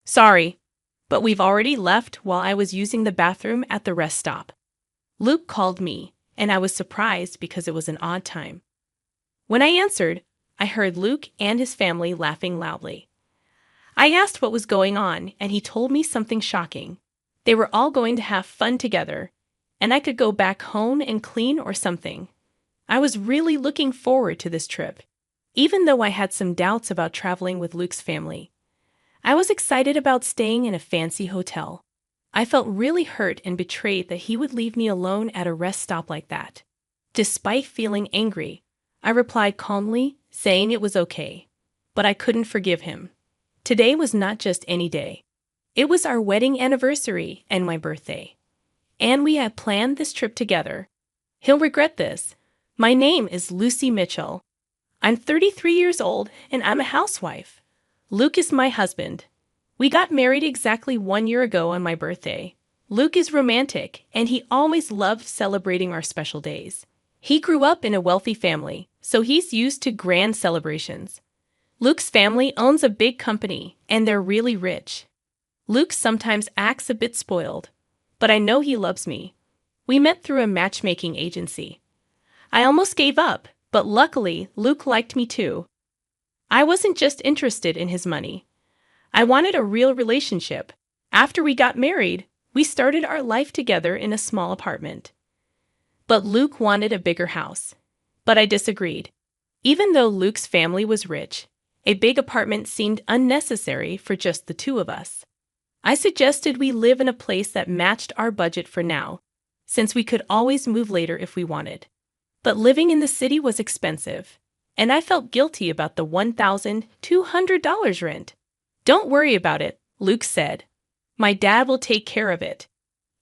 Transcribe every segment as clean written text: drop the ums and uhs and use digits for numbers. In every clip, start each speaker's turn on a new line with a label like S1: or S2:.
S1: Sorry, but we've already left while I was using the bathroom at the rest stop. Luke called me, and I was surprised because it was an odd time. When I answered, I heard Luke and his family laughing loudly. I asked what was going on, and he told me something shocking. They were all going to have fun together, and I could go back home and clean or something. I was really looking forward to this trip, even though I had some doubts about traveling with Luke's family. I was excited about staying in a fancy hotel. I felt really hurt and betrayed that he would leave me alone at a rest stop like that. Despite feeling angry, I replied calmly, saying it was okay. But I couldn't forgive him. Today was not just any day. It was our wedding anniversary and my birthday. And we had planned this trip together. He'll regret this. My name is Lucy Mitchell. I'm 33 years old and I'm a housewife. Luke is my husband. We got married exactly 1 year ago on my birthday. Luke is romantic and he always loved celebrating our special days. He grew up in a wealthy family, so he's used to grand celebrations. Luke's family owns a big company and they're really rich. Luke sometimes acts a bit spoiled, but I know he loves me. We met through a matchmaking agency. I almost gave up, but luckily Luke liked me too. I wasn't just interested in his money. I wanted a real relationship. After we got married, we started our life together in a small apartment. But Luke wanted a bigger house. But I disagreed. Even though Luke's family was rich, a big apartment seemed unnecessary for just the two of us. I suggested we live in a place that matched our budget for now, since we could always move later if we wanted. But living in the city was expensive, and I felt guilty about the $1,200 rent. Don't worry about it, Luke said. My dad will take care of it.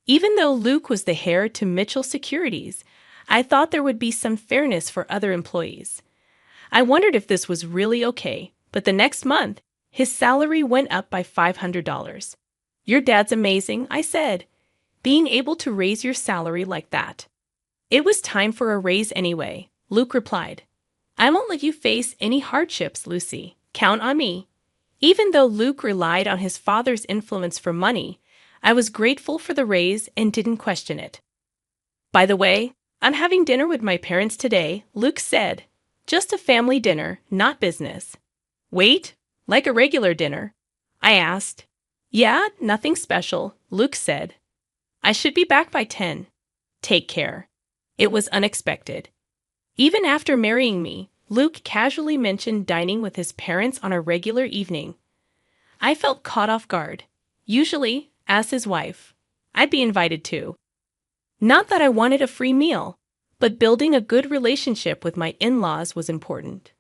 S1: Even though Luke was the heir to Mitchell Securities, I thought there would be some fairness for other employees. I wondered if this was really okay, but the next month, his salary went up by $500. Your dad's amazing, I said. Being able to raise your salary like that. It was time for a raise anyway, Luke replied. I won't let you face any hardships, Lucy. Count on me. Even though Luke relied on his father's influence for money, I was grateful for the raise and didn't question it. By the way, I'm having dinner with my parents today, Luke said. Just a family dinner, not business. Wait, like a regular dinner? I asked. Yeah, nothing special, Luke said. I should be back by 10. Take care. It was unexpected. Even after marrying me, Luke casually mentioned dining with his parents on a regular evening. I felt caught off guard. Usually, as his wife, I'd be invited too. Not that I wanted a free meal, but building a good relationship with my in-laws was important.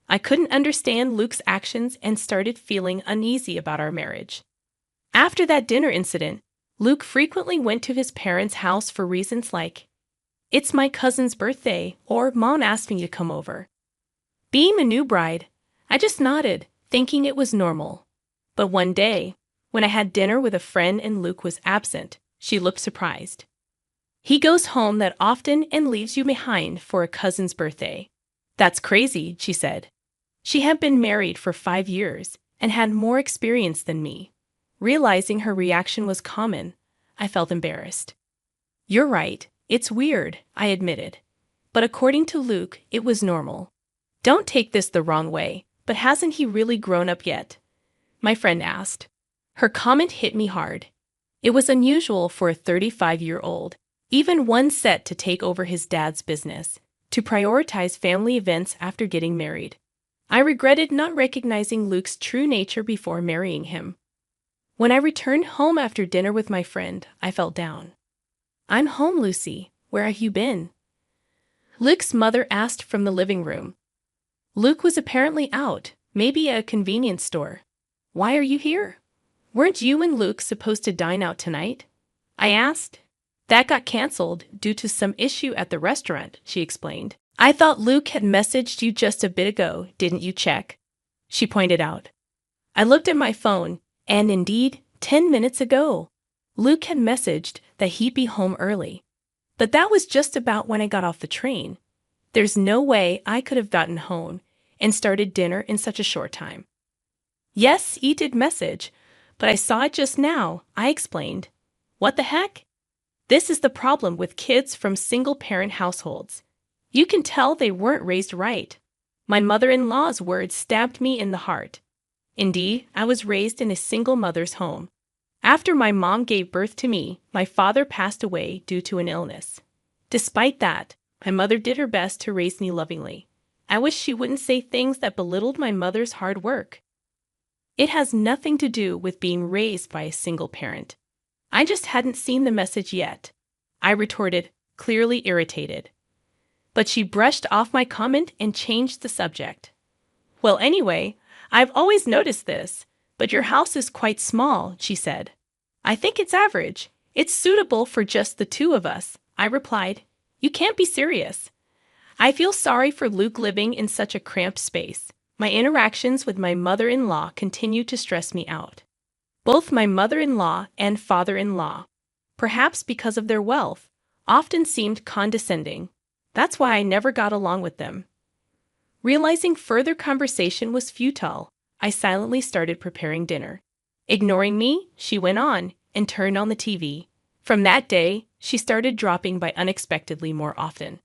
S1: I couldn't understand Luke's actions and started feeling uneasy about our marriage. After that dinner incident, Luke frequently went to his parents' house for reasons like, "It's my cousin's birthday," or "Mom asked me to come over." Being a new bride, I just nodded, thinking it was normal. But one day, when I had dinner with a friend and Luke was absent, she looked surprised. He goes home that often and leaves you behind for a cousin's birthday. That's crazy, she said. She had been married for 5 years and had more experience than me. Realizing her reaction was common, I felt embarrassed. You're right, it's weird, I admitted. But according to Luke, it was normal. Don't take this the wrong way, but hasn't he really grown up yet? My friend asked. Her comment hit me hard. It was unusual for a 35-year-old, even one set to take over his dad's business, to prioritize family events after getting married. I regretted not recognizing Luke's true nature before marrying him. When I returned home after dinner with my friend, I felt down. I'm home, Lucy. Where have you been? Luke's mother asked from the living room. Luke was apparently out, maybe at a convenience store. Why are you here? Weren't you and Luke supposed to dine out tonight? I asked. That got canceled due to some issue at the restaurant, she explained. I thought Luke had messaged you just a bit ago, didn't you check? She pointed out. I looked at my phone, and indeed, 10 minutes ago, Luke had messaged that he'd be home early. But that was just about when I got off the train. There's no way I could have gotten home and started dinner in such a short time. Yes, he did message, But I saw it just now, I explained. What the heck? This is the problem with kids from single-parent households. You can tell they weren't raised right. My mother-in-law's words stabbed me in the heart. Indeed, I was raised in a single mother's home. After my mom gave birth to me, my father passed away due to an illness. Despite that, my mother did her best to raise me lovingly. I wish she wouldn't say things that belittled my mother's hard work. It has nothing to do with being raised by a single parent. I just hadn't seen the message yet, I retorted, clearly irritated. But she brushed off my comment and changed the subject. Well, anyway, I've always noticed this, but your house is quite small, she said. I think it's average. It's suitable for just the two of us, I replied. You can't be serious. I feel sorry for Luke living in such a cramped space. My interactions with my mother-in-law continue to stress me out. Both my mother-in-law and father-in-law, perhaps because of their wealth, often seemed condescending. That's why I never got along with them. Realizing further conversation was futile, I silently started preparing dinner. Ignoring me, she went on and turned on the TV. From that day, she started dropping by unexpectedly more often.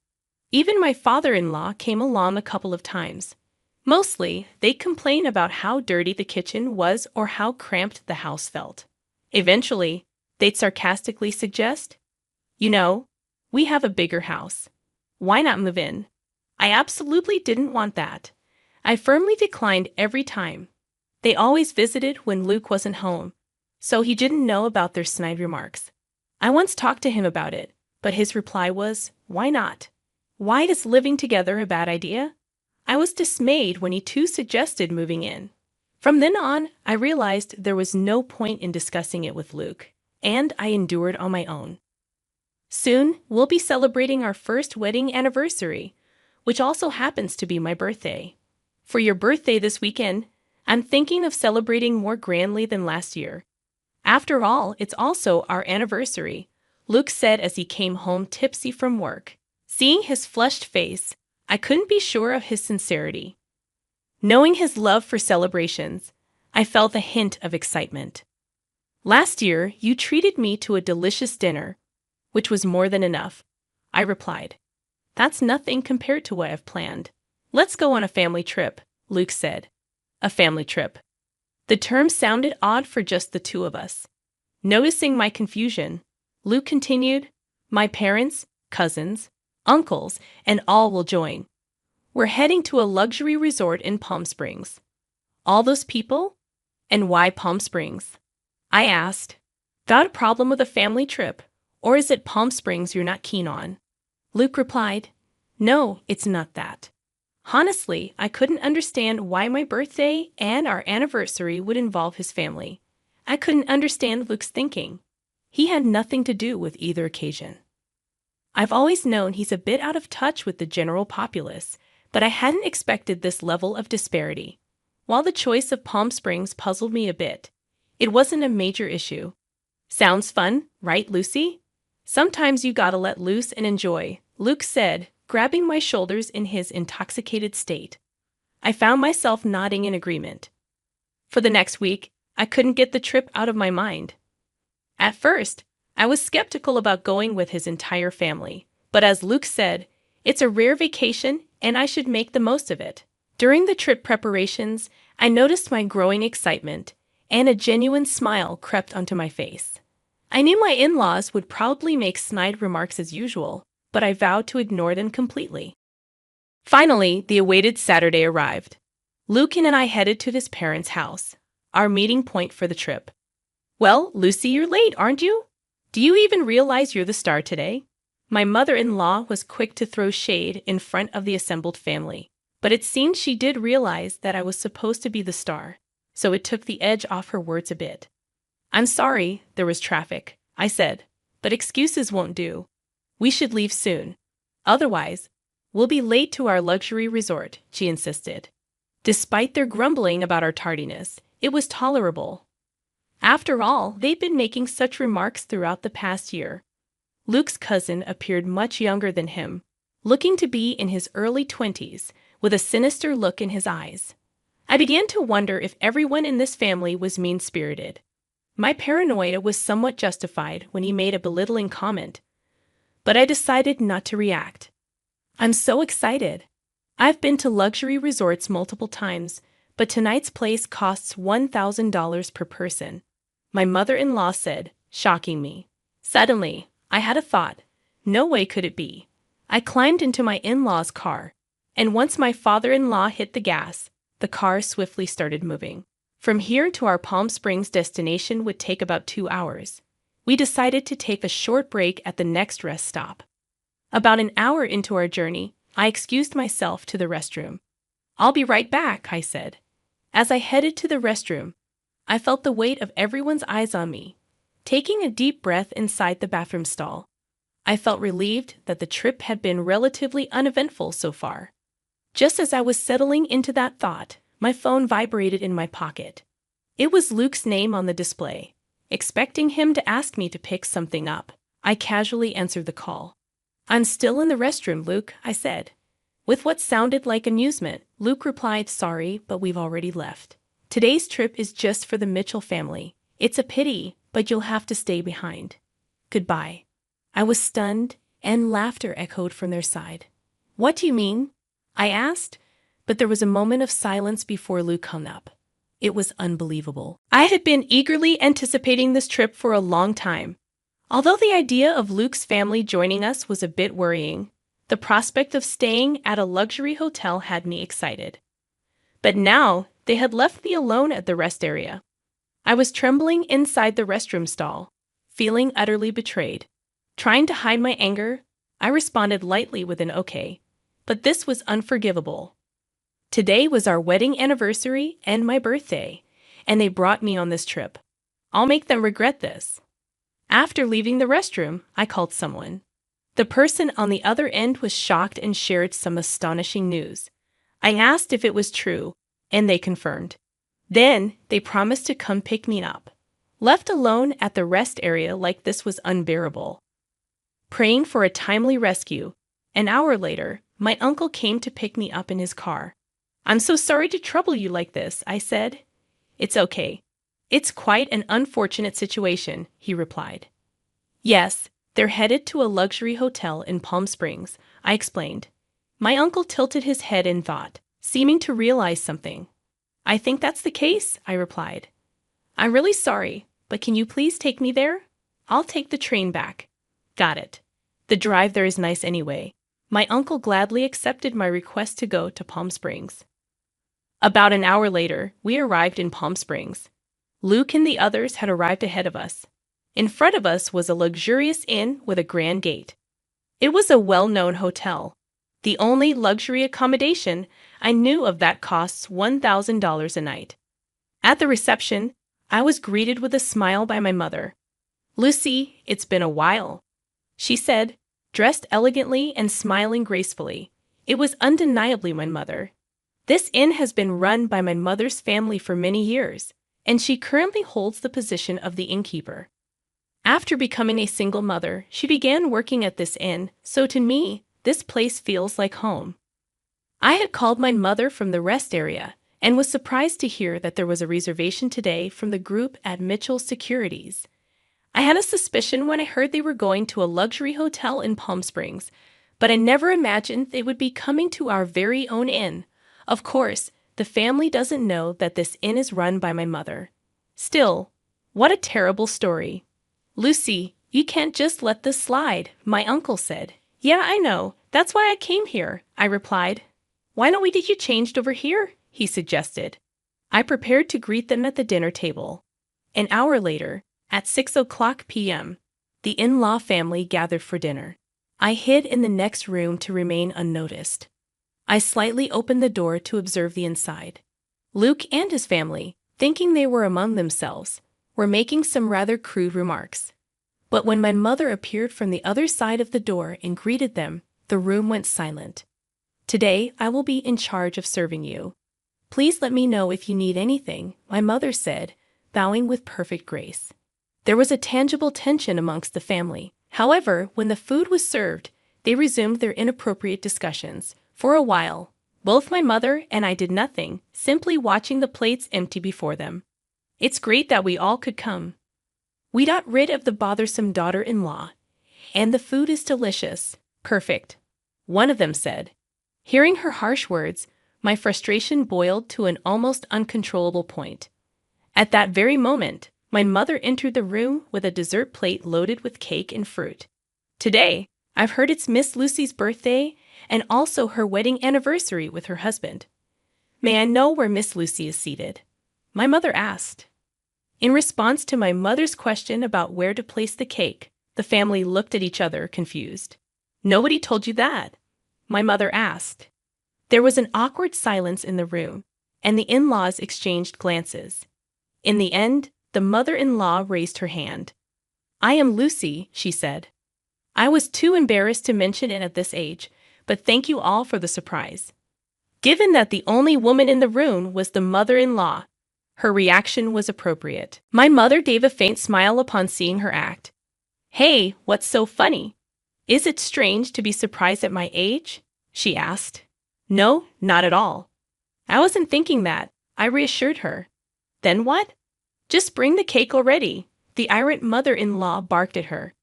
S1: Even my father-in-law came along a couple of times. Mostly, they'd complain about how dirty the kitchen was or how cramped the house felt. Eventually, they'd sarcastically suggest, "You know, we have a bigger house. Why not move in?" I absolutely didn't want that. I firmly declined every time. They always visited when Luke wasn't home, so he didn't know about their snide remarks. I once talked to him about it, but his reply was, "Why not? Why is living together a bad idea?" I was dismayed when he too suggested moving in. From then on, I realized there was no point in discussing it with Luke, and I endured on my own. Soon, we'll be celebrating our first wedding anniversary, which also happens to be my birthday. For your birthday this weekend, I'm thinking of celebrating more grandly than last year. After all, it's also our anniversary, Luke said as he came home tipsy from work. Seeing his flushed face, I couldn't be sure of his sincerity. Knowing his love for celebrations, I felt a hint of excitement. "Last year, you treated me to a delicious dinner, which was more than enough," I replied. "That's nothing compared to what I've planned. Let's go on a family trip," Luke said. A family trip. The term sounded odd for just the two of us. Noticing my confusion, Luke continued, "My parents, cousins, uncles, and all will join. We're heading to a luxury resort in Palm Springs." "All those people? And why Palm Springs?" I asked. "Got a problem with a family trip? Or is it Palm Springs you're not keen on?" Luke replied, "No, it's not that. Honestly, I couldn't understand why my birthday and our anniversary would involve his family. I couldn't understand Luke's thinking. He had nothing to do with either occasion. I've always known he's a bit out of touch with the general populace, but I hadn't expected this level of disparity. While the choice of Palm Springs puzzled me a bit, it wasn't a major issue. Sounds fun, right, Lucy? Sometimes you gotta let loose and enjoy, Luke said, grabbing my shoulders in his intoxicated state. I found myself nodding in agreement. For the next week, I couldn't get the trip out of my mind. At first, I was skeptical about going with his entire family, but as Luke said, it's a rare vacation and I should make the most of it. During the trip preparations, I noticed my growing excitement, and a genuine smile crept onto my face. I knew my in-laws would probably make snide remarks as usual, but I vowed to ignore them completely. Finally, the awaited Saturday arrived. Luke and I headed to his parents' house, our meeting point for the trip. "Well, Lucy, you're late, aren't you? Do you even realize you're the star today?" My mother-in-law was quick to throw shade in front of the assembled family, but it seemed she did realize that I was supposed to be the star, so it took the edge off her words a bit. "I'm sorry, there was traffic," I said, "but excuses won't do. We should leave soon. Otherwise, we'll be late to our luxury resort," she insisted. Despite their grumbling about our tardiness, it was tolerable. After all, they'd been making such remarks throughout the past year. Luke's cousin appeared much younger than him, looking to be in his early 20s, with a sinister look in his eyes. I began to wonder if everyone in this family was mean-spirited. My paranoia was somewhat justified when he made a belittling comment, but I decided not to react. I'm so excited. I've been to luxury resorts multiple times, but tonight's place costs $1,000 per person, my mother-in-law said, shocking me. Suddenly, I had a thought. No way could it be. I climbed into my in-law's car, and once my father-in-law hit the gas, the car swiftly started moving. From here to our Palm Springs destination would take about 2 hours. We decided to take a short break at the next rest stop. About an hour into our journey, I excused myself to the restroom. I'll be right back, I said. As I headed to the restroom, I felt the weight of everyone's eyes on me. Taking a deep breath inside the bathroom stall, I felt relieved that the trip had been relatively uneventful so far. Just as I was settling into that thought, my phone vibrated in my pocket. It was Luke's name on the display. Expecting him to ask me to pick something up, I casually answered the call. I'm still in the restroom, Luke, I said. With what sounded like amusement, Luke replied, sorry, but we've already left. Today's trip is just for the Mitchell family. It's a pity, but you'll have to stay behind. Goodbye. I was stunned, and laughter echoed from their side. What do you mean? I asked, but there was a moment of silence before Luke hung up. It was unbelievable. I had been eagerly anticipating this trip for a long time. Although the idea of Luke's family joining us was a bit worrying, the prospect of staying at a luxury hotel had me excited. But now, they had left me alone at the rest area. I was trembling inside the restroom stall, feeling utterly betrayed. Trying to hide my anger, I responded lightly with an okay. But this was unforgivable. Today was our wedding anniversary and my birthday, and they brought me on this trip. I'll make them regret this. After leaving the restroom, I called someone. The person on the other end was shocked and shared some astonishing news. I asked if it was true, and they confirmed. Then, they promised to come pick me up. Left alone at the rest area like this was unbearable. Praying for a timely rescue, an hour later, my uncle came to pick me up in his car. I'm so sorry to trouble you like this, I said. It's okay. It's quite an unfortunate situation, he replied. Yes, they're headed to a luxury hotel in Palm Springs, I explained. My uncle tilted his head in thought, seeming to realize something. I think that's the case, I replied. I'm really sorry, but can you please take me there? I'll take the train back. Got it. The drive there is nice anyway. My uncle gladly accepted my request to go to Palm Springs. About an hour later, we arrived in Palm Springs. Luke and the others had arrived ahead of us. In front of us was a luxurious inn with a grand gate. It was a well-known hotel. The only luxury accommodation I knew of that costs $1,000 a night. At the reception, I was greeted with a smile by my mother. Lucy, it's been a while, she said, dressed elegantly and smiling gracefully. It was undeniably my mother. This inn has been run by my mother's family for many years, and she currently holds the position of the innkeeper. After becoming a single mother, she began working at this inn, so to me, this place feels like home. I had called my mother from the rest area and was surprised to hear that there was a reservation today from the group at Mitchell Securities. I had a suspicion when I heard they were going to a luxury hotel in Palm Springs, but I never imagined they would be coming to our very own inn. Of course, the family doesn't know that this inn is run by my mother. Still, what a terrible story. Lucy, you can't just let this slide, my uncle said. Yeah, I know. That's why I came here, I replied. Why don't we get you changed over here? He suggested. I prepared to greet them at the dinner table. An hour later, at 6:00 p.m., the in-law family gathered for dinner. I hid in the next room to remain unnoticed. I slightly opened the door to observe the inside. Luke and his family, thinking they were among themselves, were making some rather crude remarks. But when my mother appeared from the other side of the door and greeted them, the room went silent. Today, I will be in charge of serving you. Please let me know if you need anything, my mother said, bowing with perfect grace. There was a tangible tension amongst the family. However, when the food was served, they resumed their inappropriate discussions. For a while, both my mother and I did nothing, simply watching the plates empty before them. It's great that we all could come, We got rid of the bothersome daughter-in-law, and the food is delicious. Perfect, one of them said. Hearing her harsh words, my frustration boiled to an almost uncontrollable point. At that very moment, my mother entered the room with a dessert plate loaded with cake and fruit. Today, I've heard it's Miss Lucy's birthday and also her wedding anniversary with her husband. May I know where Miss Lucy is seated? My mother asked. In response to my mother's question about where to place the cake, the family looked at each other confused. Nobody told you that? My mother asked. There was an awkward silence in the room, and the in-laws exchanged glances. In the end, the mother-in-law raised her hand. I am Lucy, she said. I was too embarrassed to mention it at this age, but thank you all for the surprise. Given that the only woman in the room was the mother-in-law, her reaction was appropriate. My mother gave a faint smile upon seeing her act. Hey, what's so funny? Is it strange to be surprised at my age? She asked. No, not at all. I wasn't thinking that, I reassured her. Then what? Just bring the cake already, the irate mother-in-law barked at her.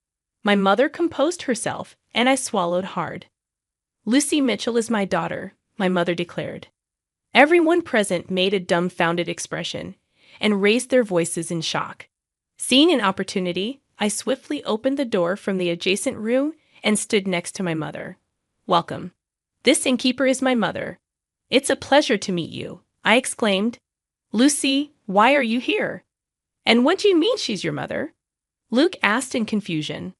S1: My mother composed herself, and I swallowed hard. Lucy Mitchell is my daughter, my mother declared. Everyone present made a dumbfounded expression and raised their voices in shock. Seeing an opportunity, I swiftly opened the door from the adjacent room and stood next to my mother. Welcome. This innkeeper is my mother. It's a pleasure to meet you, I exclaimed. Lucy, why are you here? And what do you mean she's your mother? Luke asked in confusion.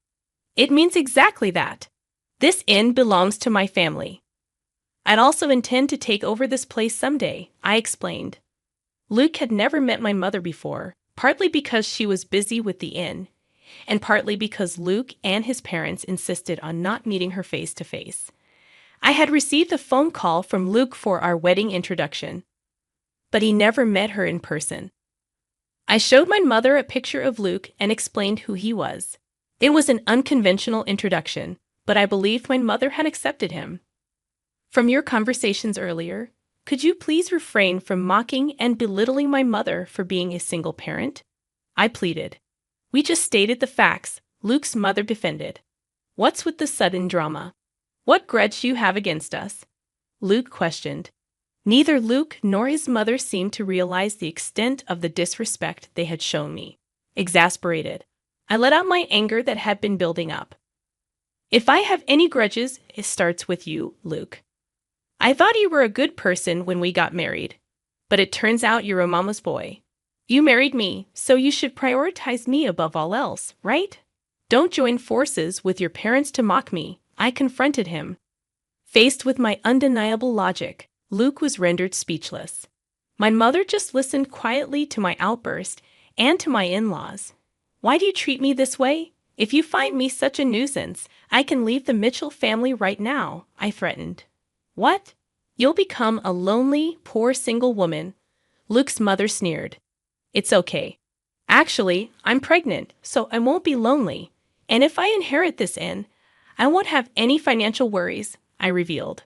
S1: It means exactly that. This inn belongs to my family. I'd also intend to take over this place someday, I explained. Luke had never met my mother before, partly because she was busy with the inn, and partly because Luke and his parents insisted on not meeting her face to face. I had received a phone call from Luke for our wedding introduction, but he never met her in person. I showed my mother a picture of Luke and explained who he was. It was an unconventional introduction, but I believed my mother had accepted him. From your conversations earlier, could you please refrain from mocking and belittling my mother for being a single parent? I pleaded. We just stated the facts, Luke's mother defended. What's with the sudden drama? What grudge do you have against us? Luke questioned. Neither Luke nor his mother seemed to realize the extent of the disrespect they had shown me. Exasperated, I let out my anger that had been building up. If I have any grudges, it starts with you, Luke. I thought you were a good person when we got married, but it turns out you're a mama's boy. You married me, so you should prioritize me above all else, right? Don't join forces with your parents to mock me, I confronted him. Faced with my undeniable logic, Luke was rendered speechless. My mother just listened quietly to my outburst and to my in-laws. Why do you treat me this way? If you find me such a nuisance, I can leave the Mitchell family right now, I threatened. What? You'll become a lonely, poor single woman, Luke's mother sneered. It's okay. Actually, I'm pregnant, so I won't be lonely. And if I inherit this inn, I won't have any financial worries, I revealed.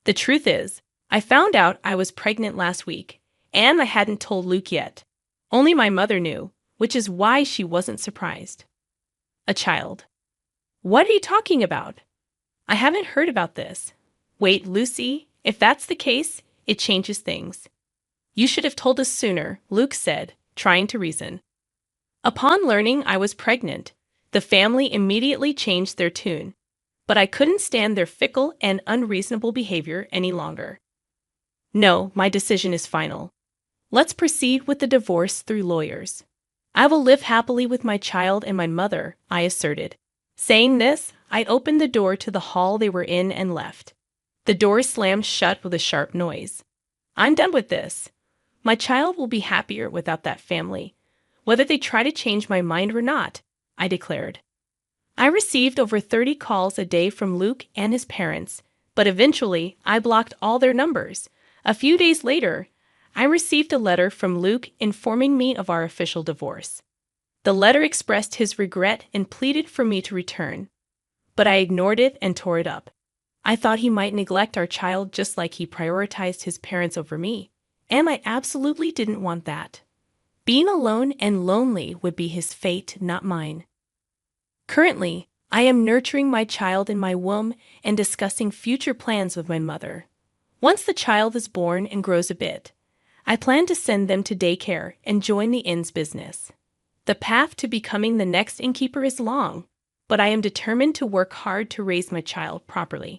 S1: The truth is, I found out I was pregnant last week, and I hadn't told Luke yet. Only my mother knew, which is why she wasn't surprised. A child. What are you talking about? I haven't heard about this. Wait, Lucy, if that's the case, it changes things. You should have told us sooner, Luke said, trying to reason. Upon learning I was pregnant, the family immediately changed their tune, but I couldn't stand their fickle and unreasonable behavior any longer. No, my decision is final. Let's proceed with the divorce through lawyers. I will live happily with my child and my mother, I asserted. Saying this, I opened the door to the hall they were in and left. The door slammed shut with a sharp noise. I'm done with this. My child will be happier without that family, whether they try to change my mind or not, I declared. I received over 30 calls a day from Luke and his parents, but eventually I blocked all their numbers. A few days later, I received a letter from Luke informing me of our official divorce. The letter expressed his regret and pleaded for me to return, but I ignored it and tore it up. I thought he might neglect our child just like he prioritized his parents over me, and I absolutely didn't want that. Being alone and lonely would be his fate, not mine. Currently, I am nurturing my child in my womb and discussing future plans with my mother. Once the child is born and grows a bit, I plan to send them to daycare and join the inn's business. The path to becoming the next innkeeper is long, but I am determined to work hard to raise my child properly.